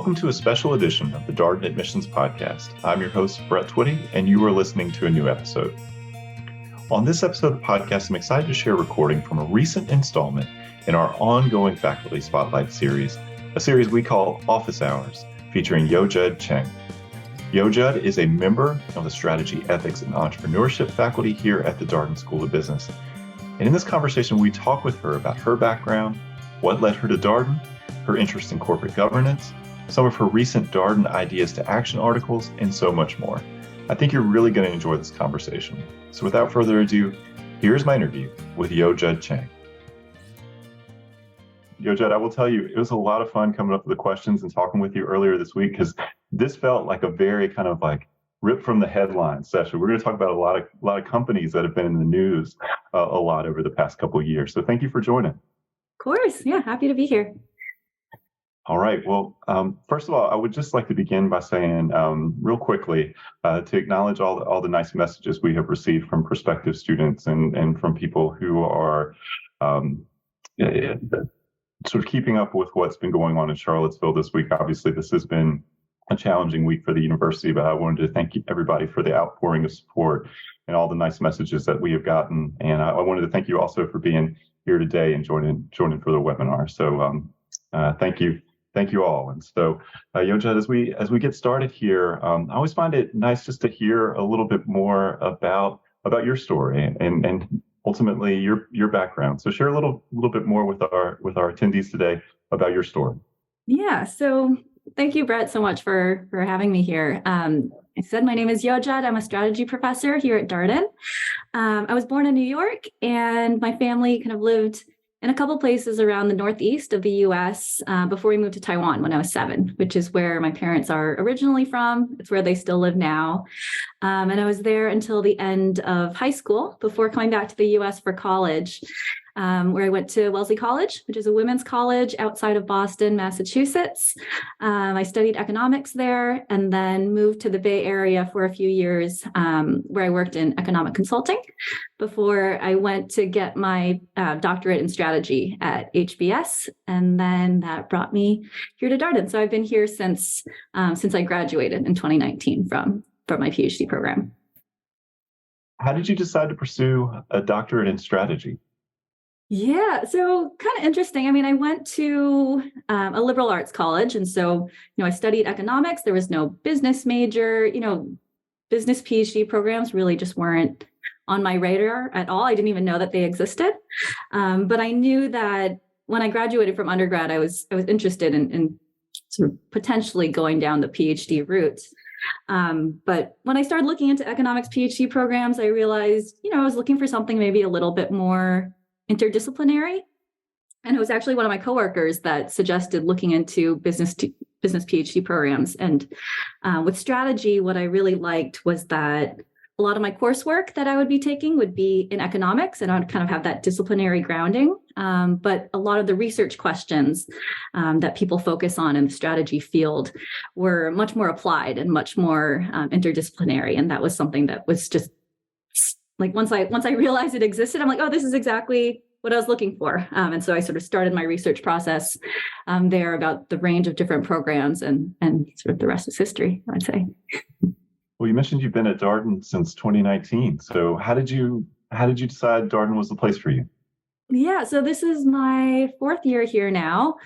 Welcome to a special edition of the Darden Admissions podcast. I'm your host, Brett Twitty, and you are listening to a new episode. On this episode of the podcast, I'm excited to share a recording from a recent installment in our ongoing Faculty Spotlight series, a series we call Office Hours, featuring Yo-Jud Cheng. Yo-Jud is a member of the Strategy, Ethics, and Entrepreneurship faculty here at the Darden School of Business. And in this conversation, we talk with her about her background, what led her to Darden, her interest in corporate governance, some of her recent Darden Ideas to Action articles, and so much more. I think you're really going to enjoy this conversation. So without further ado, here's my interview with Yo-Jud Cheng. Yo-Jud, I will tell you, it was a lot of fun coming up with the questions and talking with you earlier this week, because this felt like a very kind of like ripped from the headlines session. We're going to talk about a lot of companies that have been in the news a lot over the past couple of years. So thank you for joining. Of course. Yeah, happy to be here. All right. Well, first of all, I would just like to begin by saying real quickly to acknowledge all the nice messages we have received from prospective students and from people who are sort of keeping up with what's been going on in Charlottesville this week. Obviously, this has been a challenging week for the university, but I wanted to thank everybody for the outpouring of support and all the nice messages that we have gotten. And I wanted to thank you also for being here today and joining for the webinar. So thank you. Thank you all. And so, Yo-Jud, as we get started here, I always find it nice just to hear a little bit more about your story and ultimately your background. So share a little bit more with our attendees today about your story. Yeah. So thank you, Brett, so much for having me here. I said my name is Yo-Jud. I'm a strategy professor here at Darden. I was born in New York, and my family kind of lived in a couple places around the northeast of the U.S. Before we moved to Taiwan when I was 7, which is where my parents are originally from. It's where they still live now. And I was there until the end of high school before coming back to the U.S. for college, where I went to Wellesley College, which is a women's college outside of Boston, Massachusetts. I studied economics there and then moved to the Bay Area for a few years, where I worked in economic consulting before I went to get my doctorate in strategy at HBS. And then that brought me here to Darden. So I've been here since I graduated in 2019 from my PhD program. How did you decide to pursue a doctorate in strategy? Yeah, so kind of interesting. I mean, I went to a liberal arts college, and so I studied economics. There was no business major. Business PhD programs really just weren't on my radar at all. I didn't even know that they existed. But I knew that when I graduated from undergrad, I was interested in sort of potentially going down the PhD route. But when I started looking into economics PhD programs, I realized, I was looking for something maybe a little bit more interdisciplinary. And it was actually one of my coworkers that suggested looking into business PhD programs. And with strategy, what I really liked was that a lot of my coursework that I would be taking would be in economics, and I would kind of have that disciplinary grounding. But a lot of the research questions that people focus on in the strategy field were much more applied and much more interdisciplinary. And that was something that was just like, once I realized it existed, I'm like, oh, this is exactly what I was looking for. And so I sort of started my research process there about the range of different programs, and sort of the rest is history, I'd say. Well, you mentioned you've been at Darden since 2019. So how did you decide Darden was the place for you? Yeah, so this is my 4th year here now.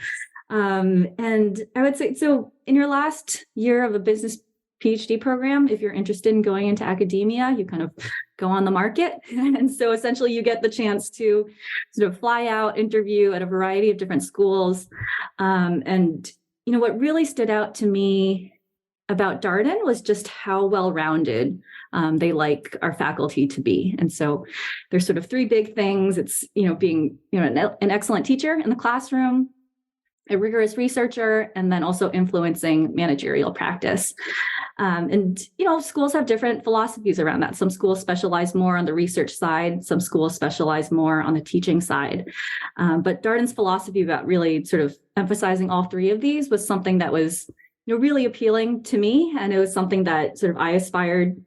And I would say, so in your last year of a business PhD program, if you're interested in going into academia, you kind of go on the market. And so essentially you get the chance to sort of fly out, interview at a variety of different schools. And what really stood out to me about Darden was just how well-rounded they like our faculty to be. And so there's sort of 3 big things. It's, being, an excellent teacher in the classroom, a rigorous researcher, and then also influencing managerial practice. And schools have different philosophies around that. Some schools specialize more on the research side. Some schools specialize more on the teaching side. But Darden's philosophy about really sort of emphasizing all 3 of these was something that was really appealing to me. And it was something that sort of I aspired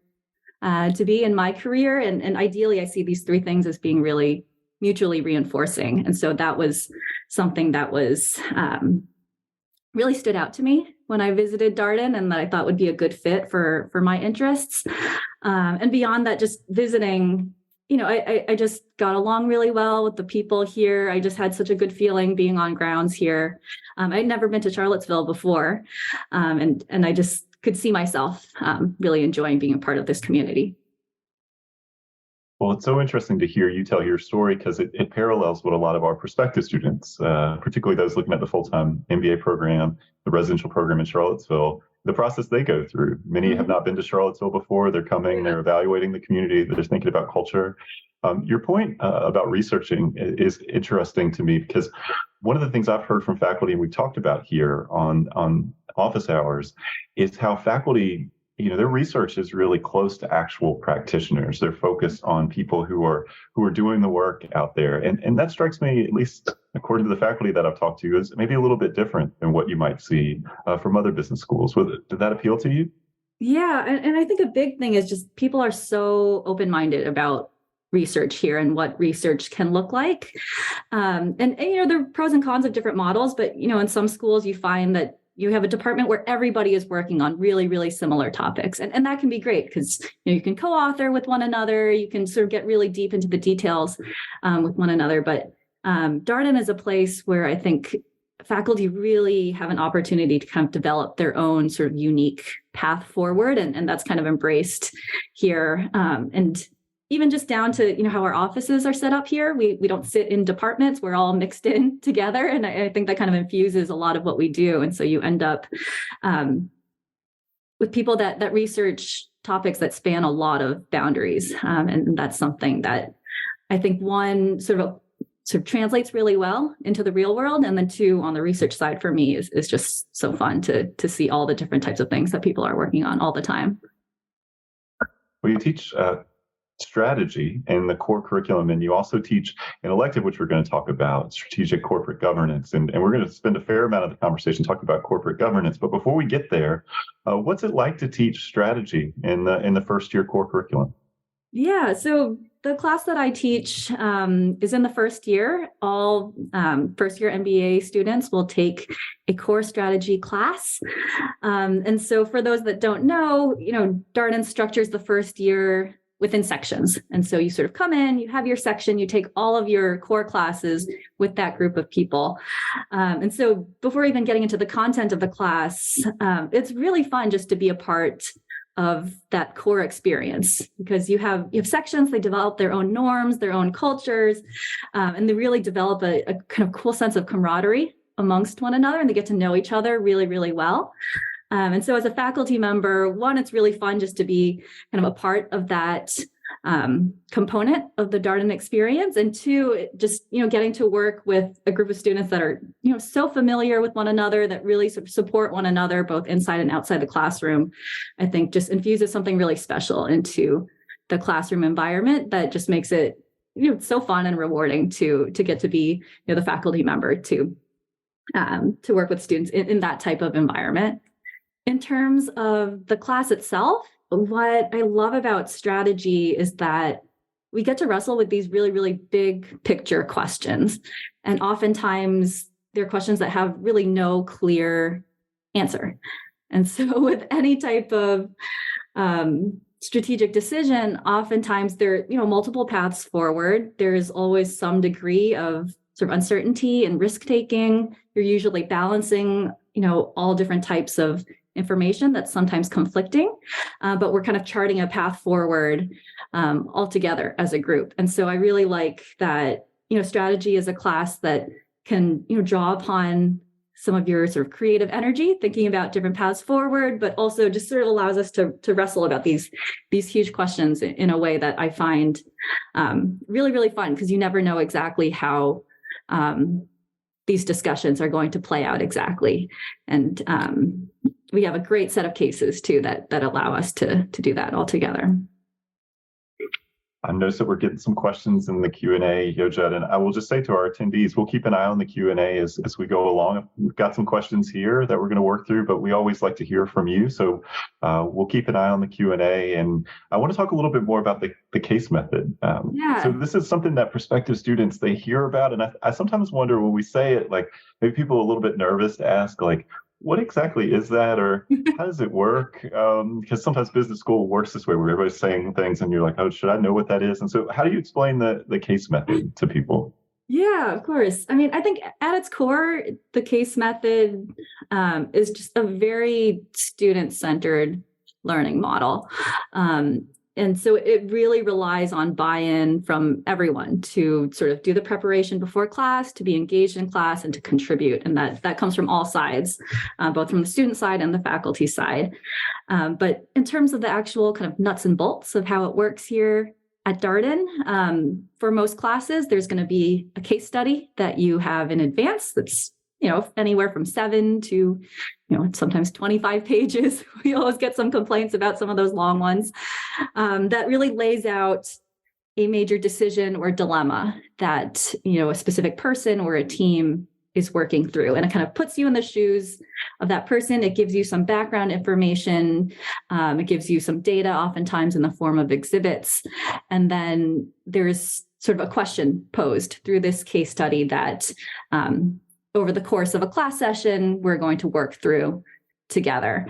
to be in my career. And ideally, I see these 3 things as being really mutually reinforcing. And so that was something that was really stood out to me when I visited Darden and that I thought would be a good fit for my interests. And beyond that, just visiting, I just got along really well with the people here. I just had such a good feeling being on grounds here. I'd never been to Charlottesville before, and I just could see myself really enjoying being a part of this community. Well, it's so interesting to hear you tell your story because it parallels what a lot of our prospective students, particularly those looking at the full-time MBA program, the residential program in Charlottesville, the process they go through. Many have not been to Charlottesville before. They're coming, they're evaluating the community, they're thinking about culture. Your point about researching is interesting to me because one of the things I've heard from faculty, and we've talked about here on office hours, is how faculty, their research is really close to actual practitioners. They're focused on people who are doing the work out there. And that strikes me, at least according to the faculty that I've talked to, as maybe a little bit different than what you might see from other business schools. Did that appeal to you? Yeah. And I think a big thing is just people are so open-minded about research here and what research can look like. And there are pros and cons of different models, but, in some schools you find that you have a department where everybody is working on really, really similar topics. And that can be great because you can co-author with one another. You can sort of get really deep into the details with one another. But Darden is a place where I think faculty really have an opportunity to kind of develop their own sort of unique path forward. And that's kind of embraced here. And even just down to, how our offices are set up here. We don't sit in departments. We're all mixed in together. And I think that kind of infuses a lot of what we do. And so you end up with people that research topics that span a lot of boundaries. And that's something that I think one sort of translates really well into the real world. And then two, on the research side for me is just so fun to see all the different types of things that people are working on all the time. Well, you teach strategy in the core curriculum, and you also teach an elective, which we're going to talk about, strategic corporate governance. And we're going to spend a fair amount of the conversation talking about corporate governance. But before we get there, what's it like to teach strategy in the first year core curriculum? Yeah, so the class that I teach is in the first year. All first year MBA students will take a core strategy class. And so for those that don't know, Darden structures the first year within sections. And so you sort of come in, you have your section, you take all of your core classes with that group of people. And so before even getting into the content of the class, it's really fun just to be a part of that core experience because you have sections, they develop their own norms, their own cultures, and they really develop a kind of cool sense of camaraderie amongst one another, and they get to know each other really, really well. And so as a faculty member, one, it's really fun just to be kind of a part of that component of the Darden experience. And two, just, getting to work with a group of students that are, so familiar with one another, that really support one another, both inside and outside the classroom, I think just infuses something really special into the classroom environment that just makes it, so fun and rewarding to get to be, the faculty member to work with students in that type of environment. In terms of the class itself, what I love about strategy is that we get to wrestle with these really, really big picture questions. And oftentimes they're questions that have really no clear answer. And so with any type of strategic decision, oftentimes there are, multiple paths forward. There's always some degree of sort of uncertainty and risk taking. You're usually balancing, all different types of information that's sometimes conflicting, but we're kind of charting a path forward all together as a group. And so I really like that, strategy is a class that can, draw upon some of your sort of creative energy, thinking about different paths forward, but also just sort of allows us to wrestle about these huge questions in a way that I find really, really fun, because you never know exactly how these discussions are going to play out exactly. And we have a great set of cases too that allow us to do that all together. I noticed that we're getting some questions in the Q&A, Yo-Jud, and I will just say to our attendees, we'll keep an eye on the Q&A as we go along. We've got some questions here that we're going to work through, but we always like to hear from you. So we'll keep an eye on the Q&A. And I want to talk a little bit more about the case method. So this is something that prospective students, they hear about. And I sometimes wonder when we say it, like maybe people are a little bit nervous to ask, like, what exactly is that, or how does it work? Because sometimes business school works this way, where everybody's saying things, and you're like, "Oh, should I know what that is?" And so, how do you explain the case method to people? Yeah, of course. I mean, I think at its core, the case method is just a very student-centered learning model. And so it really relies on buy-in from everyone to sort of do the preparation before class, to be engaged in class, and to contribute. And that comes from all sides, both from the student side and the faculty side. But in terms of the actual kind of nuts and bolts of how it works here at Darden, for most classes, there's going to be a case study that you have in advance that's anywhere from 7 to sometimes 25 pages. We always get some complaints about some of those long ones, that really lays out a major decision or dilemma that a specific person or a team is working through, and it kind of puts you in the shoes of that person. It gives you some background information. It gives you some data, oftentimes in the form of exhibits, and then there's sort of a question posed through this case study that over the course of a class session, we're going to work through together.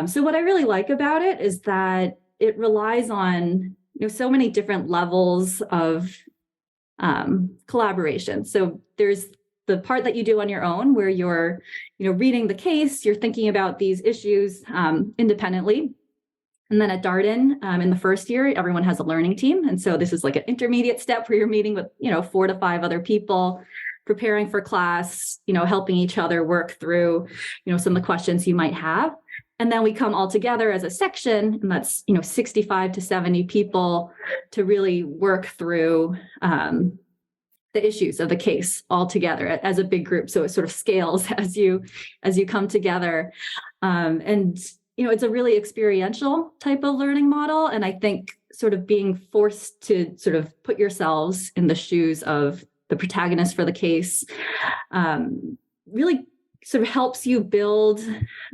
So what I really like about it is that it relies on so many different levels of collaboration. So there's the part that you do on your own, where you're reading the case, you're thinking about these issues independently. And then at Darden, in the first year, everyone has a learning team. And so this is like an intermediate step where you're meeting with 4 to 5 other people, preparing for class, helping each other work through, some of the questions you might have. And then we come all together as a section, and that's, 65 to 70 people, to really work through the issues of the case all together as a big group. So it sort of scales as you come together. And it's a really experiential type of learning model. And I think sort of being forced to sort of put yourselves in the shoes of the protagonist for the case really sort of helps you build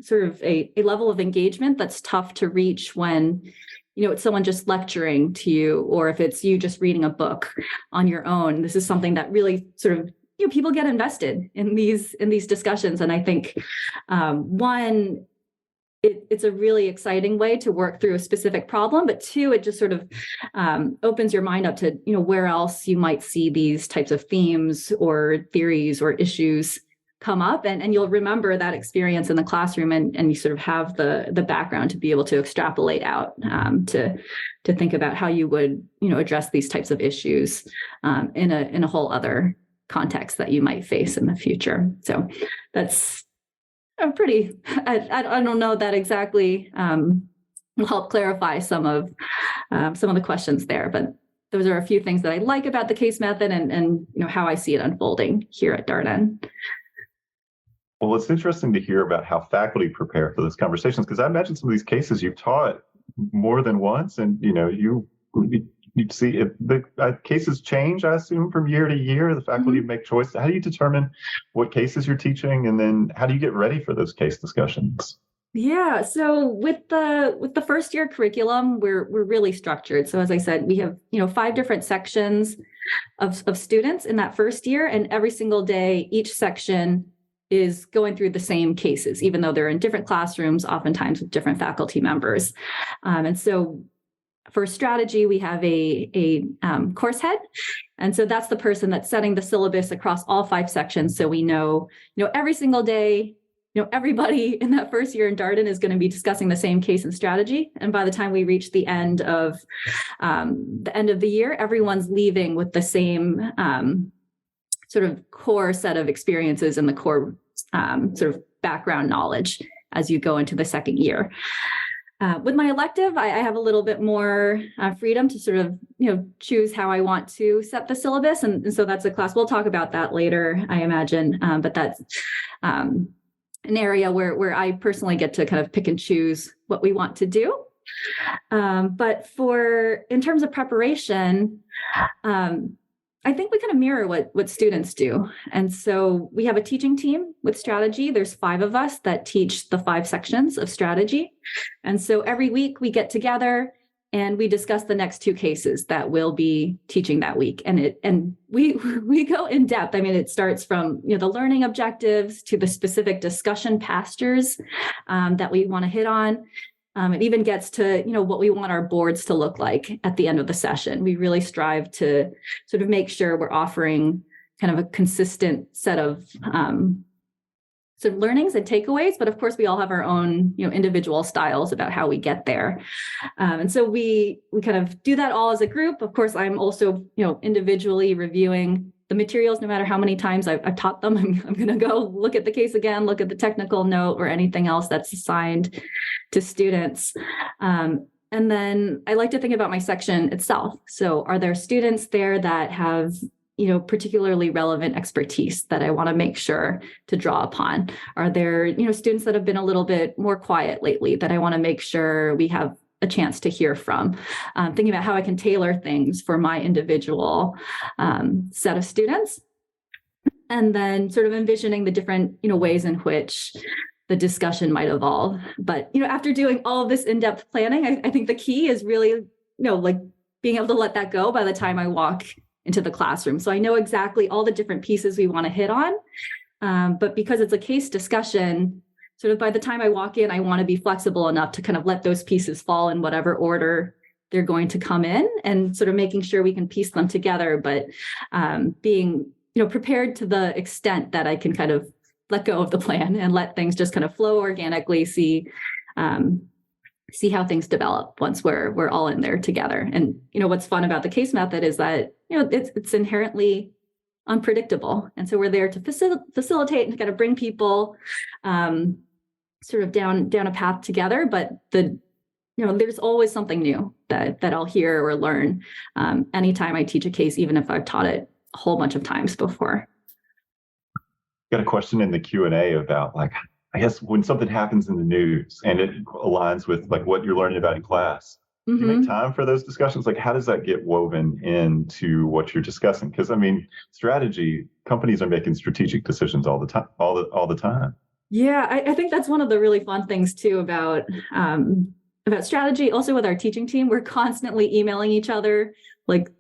sort of a level of engagement that's tough to reach when it's someone just lecturing to you, or if it's you just reading a book on your own. This is something that really sort of people get invested in these discussions. And I think one, it's a really exciting way to work through a specific problem, but 2, it just sort of opens your mind up to where else you might see these types of themes or theories or issues come up, and you'll remember that experience in the classroom, and you sort of have the background to be able to extrapolate out to think about how you would address these types of issues in a whole other context that you might face in the future. So that's pretty. I don't know that exactly will help clarify some of the questions there, but those are a few things that I like about the case method, and how I see it unfolding here at Darden. Well, it's interesting to hear about how faculty prepare for those conversations, because I imagine some of these cases you've taught more than once, and you see the cases change, I assume, from year to year. The faculty make choices. How do you determine what cases you're teaching, and then how do you get ready for those case discussions? Yeah, so with the first year curriculum, we're really structured. So as I said, we have 5 different sections of students in that first year, and every single day, each section is going through the same cases, even though they're in different classrooms, oftentimes with different faculty members. And so for strategy, we have a course head. And so that's the person that's setting the syllabus across all 5 sections. So we know every single day, everybody in that first year in Darden is going to be discussing the same case and strategy. And by the time we reach the end of the year, everyone's leaving with the same sort of core set of experiences and the core sort of background knowledge as you go into the second year. With my elective, I have a little bit more freedom to sort of, choose how I want to set the syllabus. And so that's a class. We'll talk about that later, I imagine. But that's an area where I personally get to kind of pick and choose what we want to do. But in terms of preparation, I think we kind of mirror what students do. And so we have a teaching team with strategy. There's 5 of us that teach the 5 sections of strategy. And so every week we get together And we discuss the next two cases that we'll be teaching that week. And we go in depth. I mean, it starts from the learning objectives to the specific discussion pastures that we want to hit on. It even gets to what we want our boards to look like at the end of the session. We really strive to sort of make sure we're offering kind of a consistent set of sort of learnings and takeaways, but of course we all have our own individual styles about how we get there. And so we kind of do that all as a group. Of course, I'm also individually reviewing the materials. No matter how many times I've taught them, I'm going to go look at the case again, look at the technical note or anything else that's assigned to students. And then I like to think about my section itself. So are there students there that have particularly relevant expertise that I want to make sure to draw upon? Are there, students that have been a little bit more quiet lately that I want to make sure we have a chance to hear from? Thinking about how I can tailor things for my individual set of students. And then sort of envisioning the different, ways in which the discussion might evolve. But, after doing all of this in-depth planning, I think the key is really, like being able to let that go by the time I walk into the classroom. So I know exactly all the different pieces we want to hit on. But because it's a case discussion, sort of by the time I walk in, I want to be flexible enough to kind of let those pieces fall in whatever order they're going to come in, and sort of making sure we can piece them together, but being, prepared to the extent that I can kind of let go of the plan and let things just kind of flow organically, see how things develop once we're all in there together. And what's fun about the case method is that it's inherently unpredictable, and so we're there to facilitate and kind of bring people sort of down a path together. But there's always something new that I'll hear or learn anytime I teach a case, even if I've taught it a whole bunch of times before. Got a question in the Q&A about I guess when something happens in the news and it aligns with what you're learning about in class, do you make time for those discussions? How does that get woven into what you're discussing? Because strategy, companies are making strategic decisions all the time, all the time. Yeah, I think that's one of the really fun things too about strategy. Also with our teaching team, we're constantly emailing each other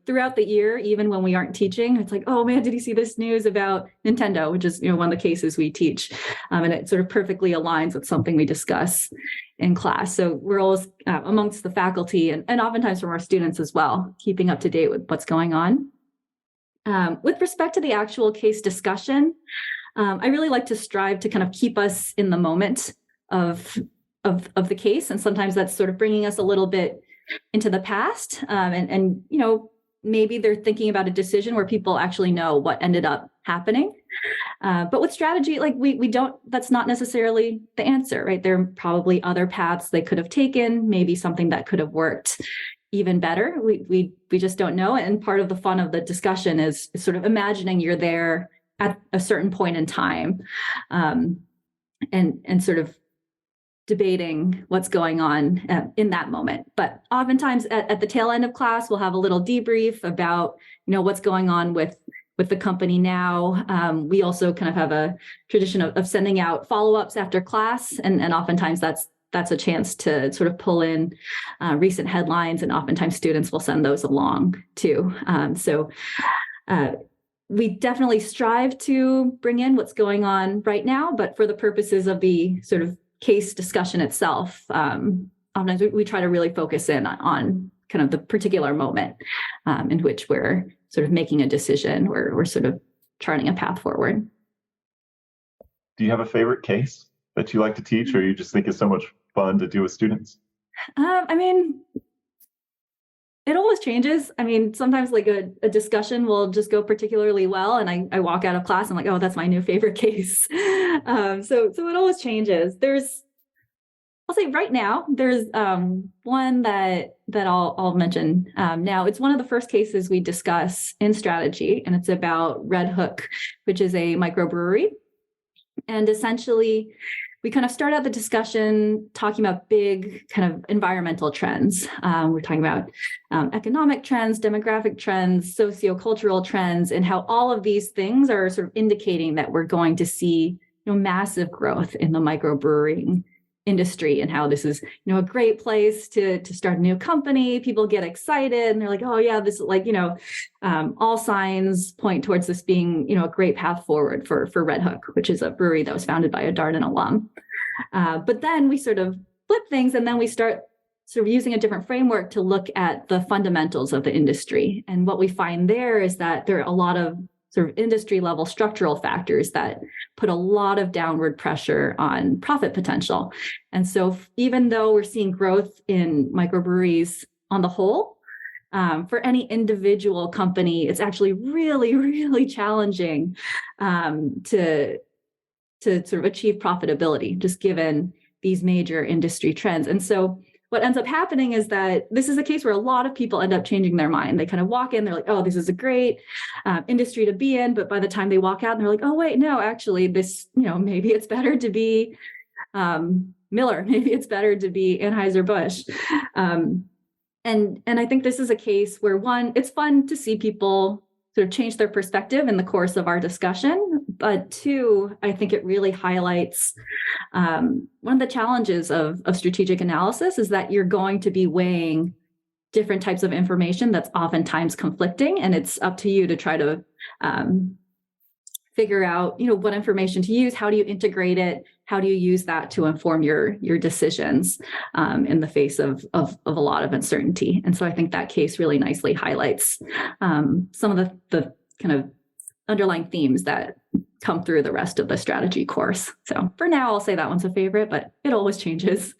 throughout the year, even when we aren't teaching. It's oh man, did you see this news about Nintendo, which is one of the cases we teach, and it sort of perfectly aligns with something we discuss in class. So we're always amongst the faculty and oftentimes from our students as well, keeping up to date with what's going on. With respect to the actual case discussion, I really like to strive to kind of keep us in the moment of the case, and sometimes that's sort of bringing us a little bit into the past, and maybe they're thinking about a decision where people actually know what ended up happening. But with strategy, we don't, that's not necessarily the answer, right? There are probably other paths they could have taken, maybe something that could have worked even better. We just don't know. And part of the fun of the discussion is sort of imagining you're there at a certain point in time, and sort of debating what's going on in that moment. But oftentimes at the tail end of class, we'll have a little debrief about, what's going on with the company now. We also kind of have a tradition of sending out follow-ups after class. And oftentimes that's a chance to sort of pull in recent headlines, and oftentimes students will send those along too. So we definitely strive to bring in what's going on right now, but for the purposes of the sort of case discussion itself, oftentimes we try to really focus in on kind of the particular moment in which we're sort of making a decision, or we're sort of charting a path forward. Do you have a favorite case that you like to teach, or you just think it's so much fun to do with students? It always changes. Sometimes a discussion will just go particularly well, and I walk out of class and oh, that's my new favorite case. So it always changes. I'll say right now, there's one that I'll mention now. It's one of the first cases we discuss in strategy, and it's about Red Hook, which is a microbrewery. And essentially, we kind of start out the discussion talking about big kind of environmental trends. We're talking about economic trends, demographic trends, sociocultural trends, and how all of these things are sort of indicating that we're going to see massive growth in the microbrewing industry and how this is, a great place to start a new company. People get excited and they're like, oh yeah, this is like, all signs point towards this being, a great path forward for Red Hook, which is a brewery that was founded by a Darden alum. But then we sort of flip things, and then we start sort of using a different framework to look at the fundamentals of the industry. And what we find there is that there are a lot of sort of industry level structural factors that put a lot of downward pressure on profit potential. And so even though we're seeing growth in microbreweries on the whole, for any individual company, it's actually really, really challenging to sort of achieve profitability, just given these major industry trends. And so what ends up happening is that this is a case where a lot of people end up changing their mind. They kind of walk in, they're like, oh, this is a great industry to be in. But by the time they walk out, they're like, oh, wait, no, actually, this, maybe it's better to be Miller. Maybe it's better to be Anheuser-Busch. And I think this is a case where, one, it's fun to see people sort of change their perspective in the course of our discussion. But two, I think it really highlights one of the challenges of strategic analysis is that you're going to be weighing different types of information that's oftentimes conflicting, and it's up to you to try to figure out, what information to use, how do you integrate it, how do you use that to inform your decisions in the face of a lot of uncertainty. And so I think that case really nicely highlights some of the kind of underlying themes that come through the rest of the strategy course. So for now, I'll say that one's a favorite, but it always changes.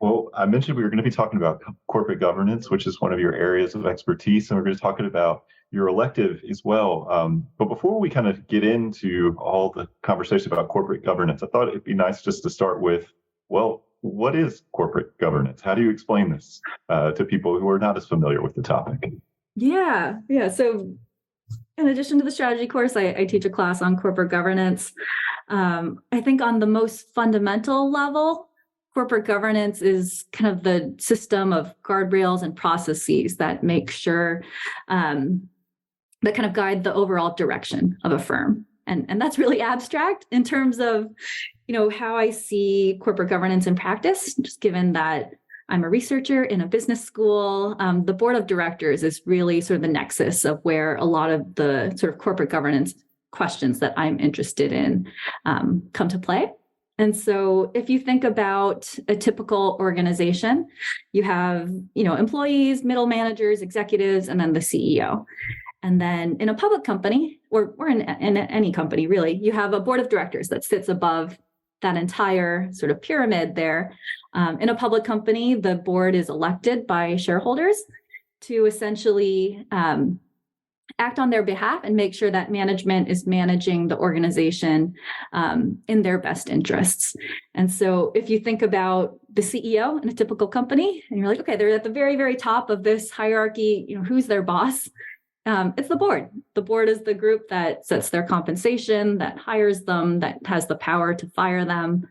Well, I mentioned we were going to be talking about corporate governance, which is one of your areas of expertise, and we're going to be talking about your elective as well. But before we kind of get into all the conversation about corporate governance, I thought it'd be nice just to start with, well, what is corporate governance? How do you explain this to people who are not as familiar with the topic? Yeah. So in addition to the strategy course, I teach a class on corporate governance. I think on the most fundamental level, corporate governance is kind of the system of guardrails and processes that make sure that kind of guide the overall direction of a firm. And that's really abstract in terms of, how I see corporate governance in practice, just given that I'm a researcher in a business school. The board of directors is really sort of the nexus of where a lot of the sort of corporate governance questions that I'm interested in come to play. And so if you think about a typical organization, you have, employees, middle managers, executives, and then the CEO. And then in a public company, or in any company, really, you have a board of directors that sits above that entire sort of pyramid there. In a public company, the board is elected by shareholders to essentially act on their behalf and make sure that management is managing the organization in their best interests. And so if you think about the CEO in a typical company, and you're like, okay, they're at the very, very top of this hierarchy, who's their boss? It's the board. The board is the group that sets their compensation, that hires them, that has the power to fire them.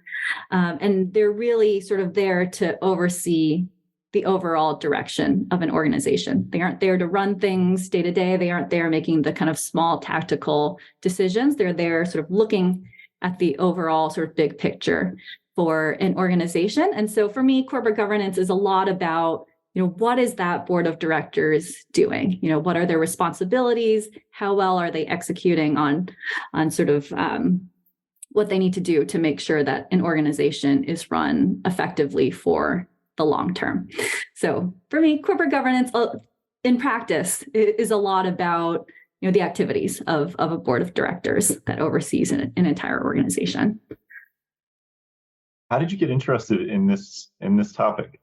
And they're really sort of there to oversee the overall direction of an organization. They aren't there to run things day to day. They aren't there making the kind of small tactical decisions. They're there sort of looking at the overall sort of big picture for an organization. And so for me, corporate governance is a lot about, what is that board of directors doing? What are their responsibilities? How well are they executing on sort of what they need to do to make sure that an organization is run effectively for the long term? So for me, corporate governance in practice is a lot about, the activities of a board of directors that oversees an entire organization. How did you get interested in this topic?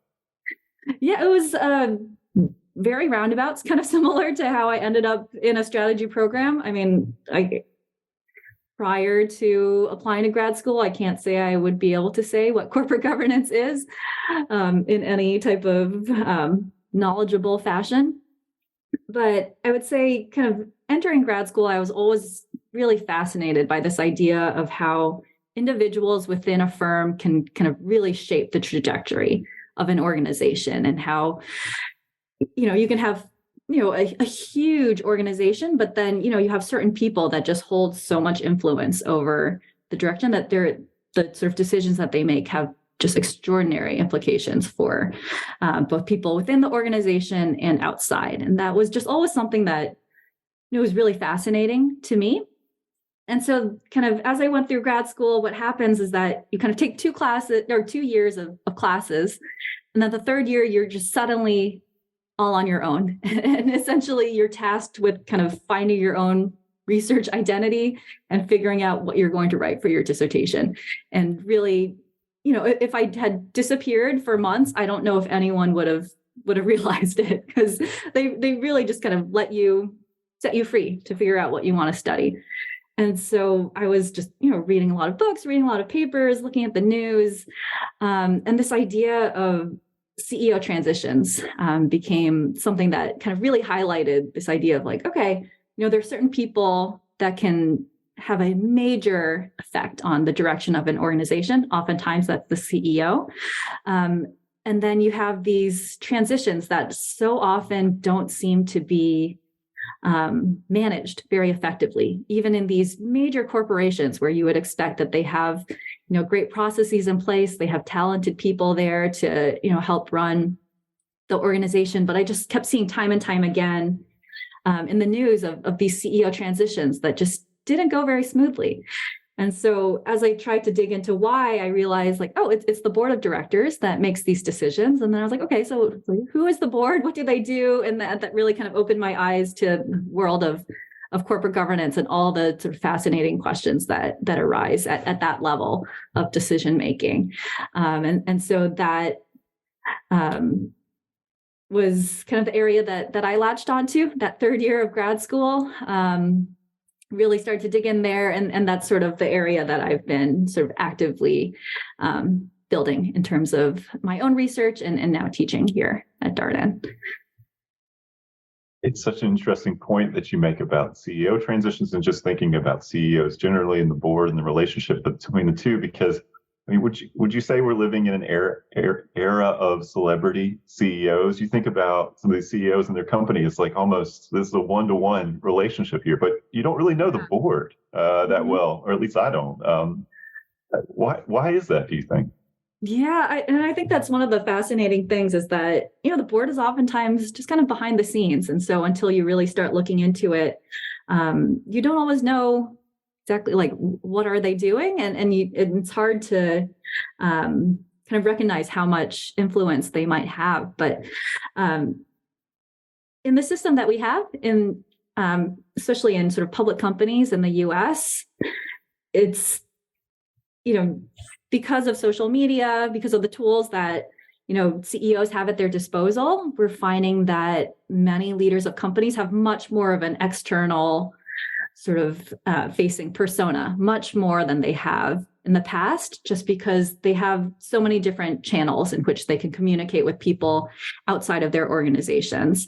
Yeah, it was very roundabout. It's kind of similar to how I ended up in a strategy program. I mean, prior to applying to grad school, I can't say I would be able to say what corporate governance is in any type of knowledgeable fashion. But I would say kind of entering grad school, I was always really fascinated by this idea of how individuals within a firm can kind of really shape the trajectory of an organization, and how, you can have, a huge organization, but then, you have certain people that just hold so much influence over the direction that the sort of decisions that they make have just extraordinary implications for both people within the organization and outside. And that was just always something that was really fascinating to me. And so kind of as I went through grad school, what happens is that you kind of take 2 classes or 2 years of classes. And then the third year, you're just suddenly all on your own. And essentially you're tasked with kind of finding your own research identity and figuring out what you're going to write for your dissertation. And really, if I had disappeared for months, I don't know if anyone would have realized it, because they really just kind of set you free to figure out what you want to study. And so I was just, reading a lot of books, reading a lot of papers, looking at the news. And this idea of CEO transitions became something that kind of really highlighted this idea of like, okay, there are certain people that can have a major effect on the direction of an organization. Oftentimes that's the CEO. And then you have these transitions that so often don't seem to be managed very effectively, even in these major corporations where you would expect that they have, great processes in place, they have talented people there to, help run the organization. But I just kept seeing time and time again in the news of these CEO transitions that just didn't go very smoothly. And so as I tried to dig into why, I realized like, oh, it's the board of directors that makes these decisions. And then I was like, okay, so who is the board? What do they do? And that really kind of opened my eyes to the world of corporate governance and all the sort of fascinating questions that arise at that level of decision making. And so that was kind of the area that I latched onto that third year of grad school. Really started to dig in there. And that's sort of the area that I've been sort of actively building in terms of my own research and now teaching here at Darden. It's such an interesting point that you make about CEO transitions and just thinking about CEOs generally and the board and the relationship between the two, because I mean, would you say we're living in an era of celebrity CEOs? You think about some of these CEOs and their company, it's like almost this is a one-to-one relationship here, but you don't really know the board that well, or at least I don't. Why is that, do you think? Yeah, I think that's one of the fascinating things is that, the board is oftentimes just kind of behind the scenes. And so until you really start looking into it, you don't always know exactly like what are they doing, and it's hard to kind of recognize how much influence they might have. But in the system that we have, in especially in sort of public companies in the U.S., it's because of social media, because of the tools that CEOs have at their disposal, we're finding that many leaders of companies have much more of an external sort of facing persona, much more than they have in the past, just because they have so many different channels in which they can communicate with people outside of their organizations,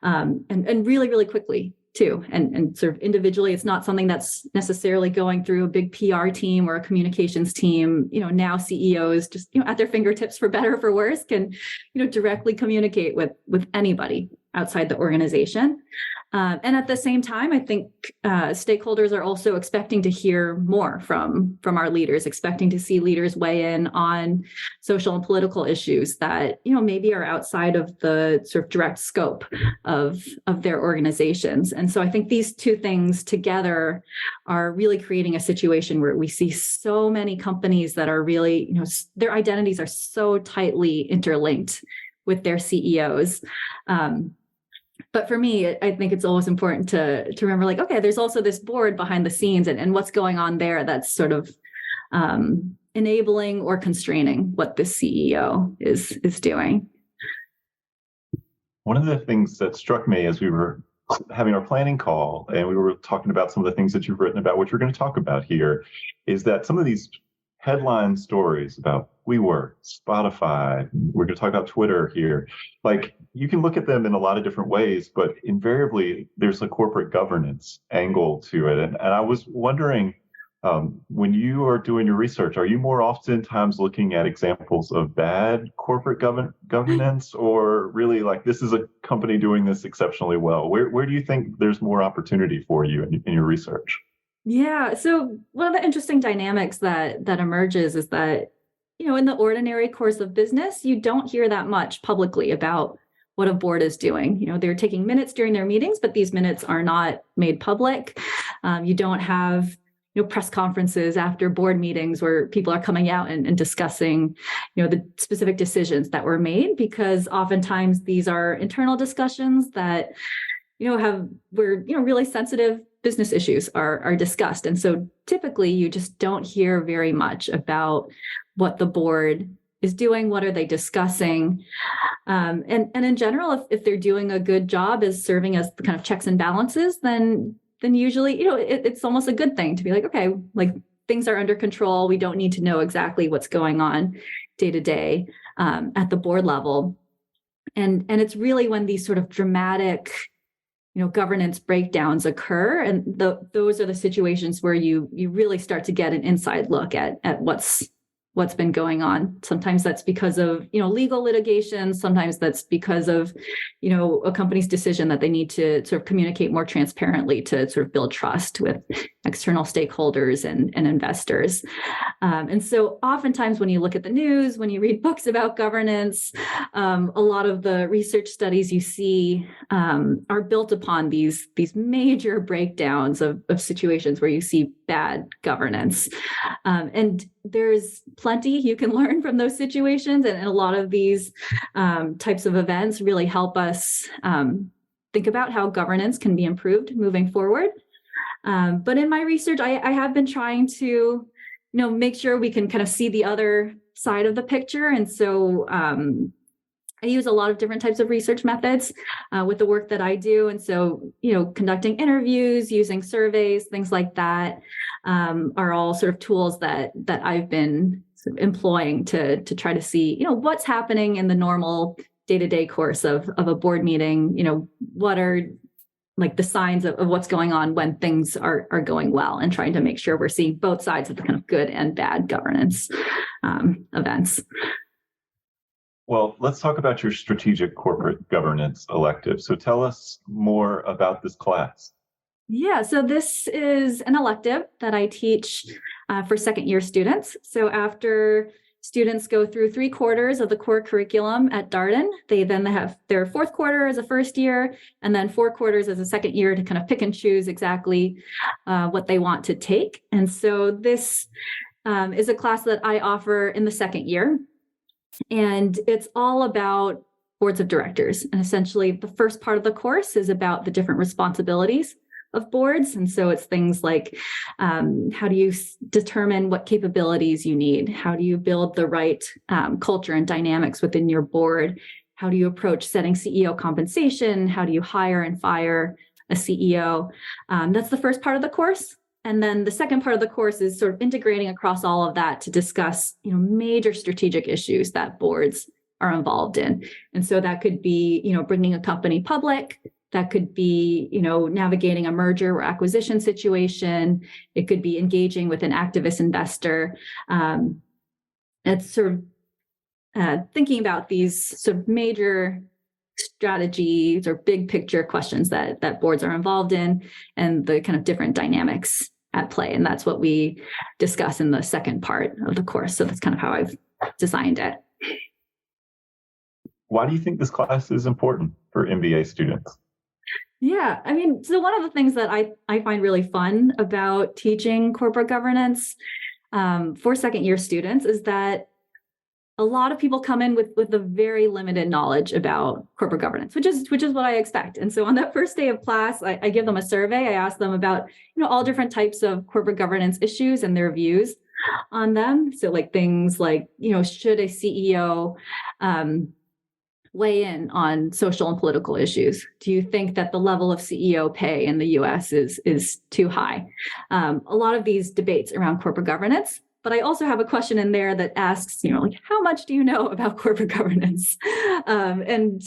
and really, really quickly too. And sort of individually, it's not something that's necessarily going through a big PR team or a communications team. Now CEOs just, at their fingertips, for better or for worse, can, directly communicate with anybody outside the organization. And at the same time, I think stakeholders are also expecting to hear more from our leaders, expecting to see leaders weigh in on social and political issues that, maybe are outside of the sort of direct scope of their organizations. And so I think these two things together are really creating a situation where we see so many companies that are really, their identities are so tightly interlinked with their CEOs. But for me, I think it's always important to remember, like, okay, there's also this board behind the scenes and what's going on there that's sort of enabling or constraining what the CEO is doing. One of the things that struck me as we were having our planning call and we were talking about some of the things that you've written about, which we're going to talk about here, is that some of these headline stories about WeWork, Spotify, we're going to talk about Twitter here, like you can look at them in a lot of different ways, but invariably there's a corporate governance angle to it. And I was wondering, when you are doing your research, are you more oftentimes looking at examples of bad corporate governance, or really like this is a company doing this exceptionally well? Where do you think there's more opportunity for you in your research? Yeah. So one of the interesting dynamics that emerges is that, in the ordinary course of business, you don't hear that much publicly about what a board is doing. They're taking minutes during their meetings, but these minutes are not made public. You don't have press conferences after board meetings where people are coming out and discussing the specific decisions that were made, because oftentimes these are internal discussions that where really sensitive business issues are discussed. And so typically you just don't hear very much about what the board is doing, what are they discussing. And in general, if they're doing a good job as serving as the kind of checks and balances, then usually, it's almost a good thing to be like, okay, like things are under control. We don't need to know exactly what's going on day to day at the board level. And it's really when these sort of dramatic governance breakdowns occur, and those are the situations where you really start to get an inside look at what's been going on. Sometimes that's because of legal litigation. Sometimes that's because of a company's decision that they need to sort of communicate more transparently to sort of build trust with external stakeholders and investors. And so oftentimes when you look at the news, when you read books about governance, a lot of the research studies you see are built upon these major breakdowns of situations where you see bad governance. And there's plenty you can learn from those situations. And a lot of these types of events really help us think about how governance can be improved moving forward. But in my research, I have been trying to, make sure we can kind of see the other side of the picture. And so I use a lot of different types of research methods with the work that I do. And so, conducting interviews, using surveys, things like that are all sort of tools that I've been sort of employing to try to see, what's happening in the normal day-to-day course of a board meeting. What are like the signs of what's going on when things are going well, and trying to make sure we're seeing both sides of the kind of good and bad governance events. Well, let's talk about your strategic corporate governance elective. So tell us more about this class. Yeah, so this is an elective that I teach for second-year students. So after students go through 3 quarters of the core curriculum at Darden, they then have their 4th quarter as a first year, and then 4 quarters as a second year to kind of pick and choose exactly what they want to take. And so this is a class that I offer in the second year. And it's all about boards of directors. And essentially, the first part of the course is about the different responsibilities of boards. And so it's things like how do you determine what capabilities you need? How do you build the right culture and dynamics within your board? How do you approach setting CEO compensation? How do you hire and fire a CEO? That's the first part of the course. And then the second part of the course is sort of integrating across all of that to discuss, major strategic issues that boards are involved in. And so that could be, bringing a company public. That could be, navigating a merger or acquisition situation. It could be engaging with an activist investor. It's sort of thinking about these sort of major strategies or big picture questions that boards are involved in, and the kind of different dynamics at play. And that's what we discuss in the second part of the course. So that's kind of how I've designed it. Why do you think this class is important for MBA students? Yeah, I mean, so one of the things that I find really fun about teaching corporate governance for second-year students is that a lot of people come in with a very limited knowledge about corporate governance, which is what I expect. And so on that first day of class, I give them a survey. I ask them about all different types of corporate governance issues and their views on them. So like things like should a CEO weigh in on social and political issues? Do you think that the level of CEO pay in the US is too high? A lot of these debates around corporate governance. But I also have a question in there that asks, how much do you know about corporate governance? And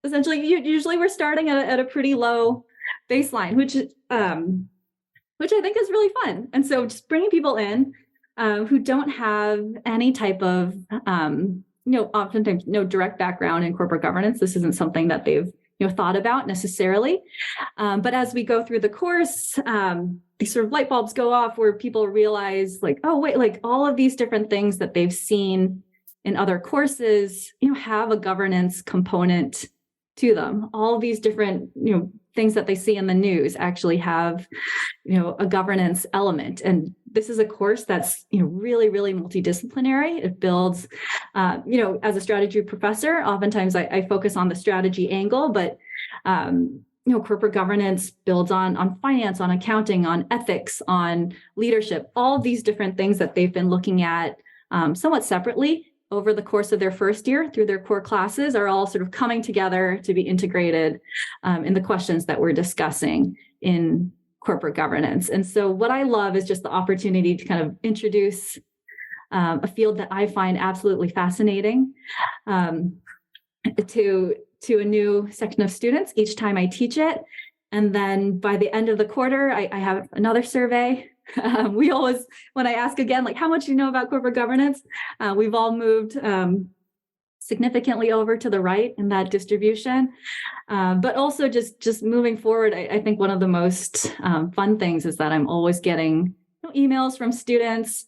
essentially, usually we're starting at a pretty low baseline, which I think is really fun. And so just bringing people in who don't have any type of, oftentimes no direct background in corporate governance. This isn't something that they've thought about necessarily. But as we go through the course, these sort of light bulbs go off where people realize like, oh, wait, like all of these different things that they've seen in other courses, have a governance component to them. All of these different, things that they see in the news actually have, a governance element. And this is a course that's, really, really multidisciplinary. It builds, as a strategy professor, oftentimes I focus on the strategy angle, but corporate governance builds on finance, on accounting, on ethics, on leadership, all of these different things that they've been looking at somewhat separately over the course of their first year through their core classes are all sort of coming together to be integrated in the questions that we're discussing in corporate governance. And so what I love is just the opportunity to kind of introduce a field that I find absolutely fascinating to a new section of students each time I teach it. And then by the end of the quarter, I have another survey. We always, when I ask again, like, how much do you know about corporate governance? We've all moved significantly over to the right in that distribution. But also just moving forward, I think one of the most fun things is that I'm always getting emails from students,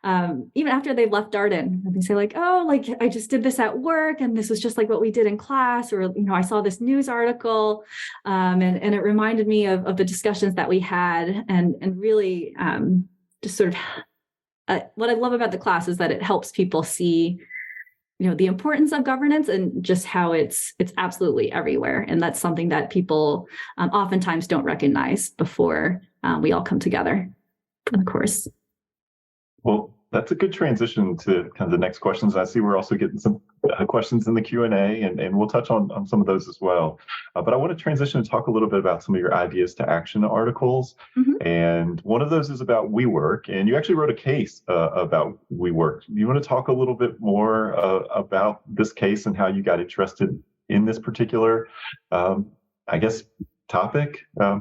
even after they've left Darden. They say like, oh, like I just did this at work and this was just like what we did in class, or, I saw this news article and it reminded me of the discussions that we had and really just sort of what I love about the class is that it helps people see the importance of governance and just how it's absolutely everywhere. And that's something that people oftentimes don't recognize before we all come together. Of course. Well, that's a good transition to kind of the next questions. I see we're also getting some questions in the Q&A, and we'll touch on some of those as well. But I want to transition and talk a little bit about some of your ideas to action articles. Mm-hmm. And one of those is about WeWork, and you actually wrote a case about WeWork. Do you want to talk a little bit more about this case and how you got interested in this particular, topic,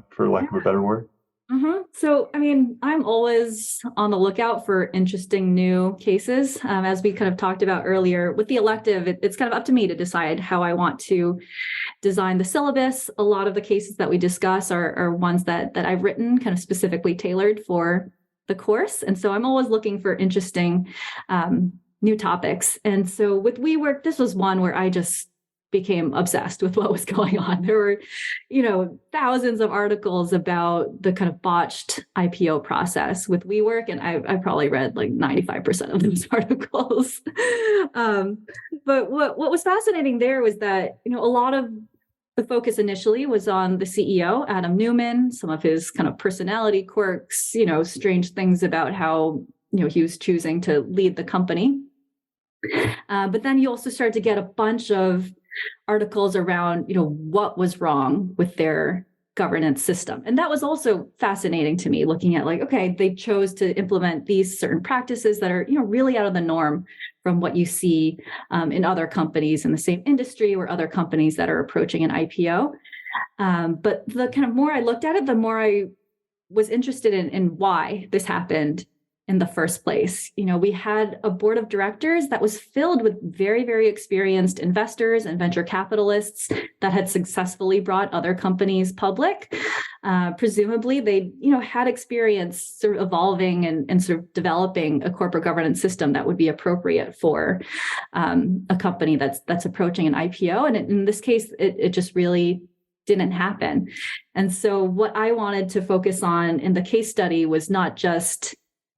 for lack of a better word? Mm-hmm. So, I'm always on the lookout for interesting new cases. As we kind of talked about earlier, with the elective, it's kind of up to me to decide how I want to design the syllabus. A lot of the cases that we discuss are ones that I've written kind of specifically tailored for the course. And so I'm always looking for interesting new topics. And so with WeWork, this was one where I just became obsessed with what was going on. There were, thousands of articles about the kind of botched IPO process with WeWork, and I probably read like 95% of those articles. But what was fascinating there was that, a lot of the focus initially was on the CEO, Adam Neumann, some of his kind of personality quirks, strange things about how, he was choosing to lead the company. But then you also start to get a bunch of articles around, what was wrong with their governance system. And that was also fascinating to me, looking at like, okay, they chose to implement these certain practices that are, really out of the norm from what you see in other companies in the same industry or other companies that are approaching an IPO. But the kind of more I looked at it, the more I was interested in why this happened in the first place. We had a board of directors that was filled with very, very experienced investors and venture capitalists that had successfully brought other companies public. Presumably they, had experience sort of evolving and sort of developing a corporate governance system that would be appropriate for a company that's approaching an IPO. And in this case, it just really didn't happen. And so what I wanted to focus on in the case study was not just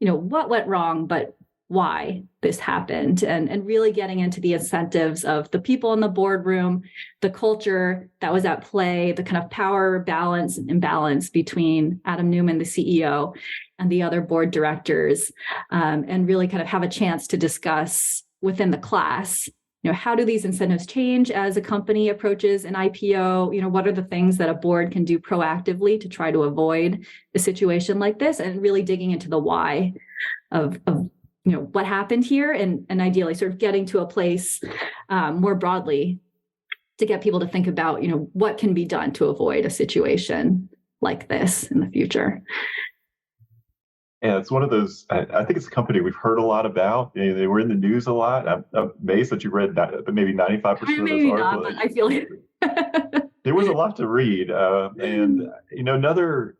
what went wrong, but why this happened, and really getting into the incentives of the people in the boardroom, the culture that was at play, the kind of power balance and imbalance between Adam Neumann, the CEO, and the other board directors, and really kind of have a chance to discuss within the class, how do these incentives change as a company approaches an IPO? What are the things that a board can do proactively to try to avoid a situation like this, and really digging into the why of what happened here, and ideally sort of getting to a place more broadly to get people to think about, what can be done to avoid a situation like this in the future. Yeah, it's one of those, I think it's a company we've heard a lot about. They were in the news a lot. I'm amazed that you read that, maybe 95% of those articles. Not, but I feel it. there was a lot to read, and another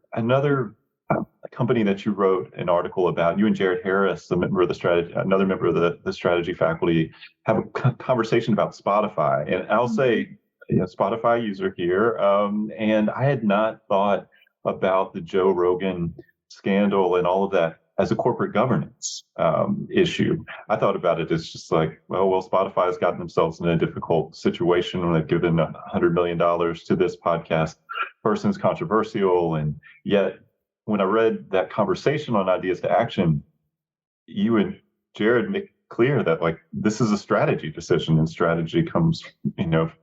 company that you wrote an article about. You and Jared Harris, a member of the strategy, another member of the strategy faculty, have a conversation about Spotify, and I'll say, Spotify user here, and I had not thought about the Joe Rogan scandal and all of that as a corporate governance issue. I thought about it as just like, well, Spotify has gotten themselves in a difficult situation when they've given $100 million to this podcast person's controversial. And yet, when I read that conversation on Ideas to Action, you and Jared make clear that like this is a strategy decision, and strategy comes,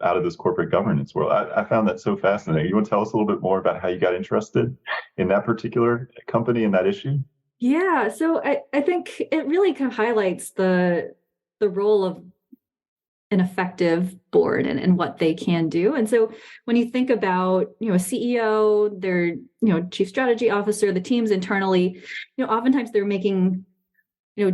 out of this corporate governance world. I found that so fascinating. You want to tell us a little bit more about how you got interested in that particular company and that issue? Yeah, so I think it really kind of highlights the role of an effective board and what they can do. And so when you think about, a CEO, their, chief strategy officer, the teams internally, oftentimes they're making,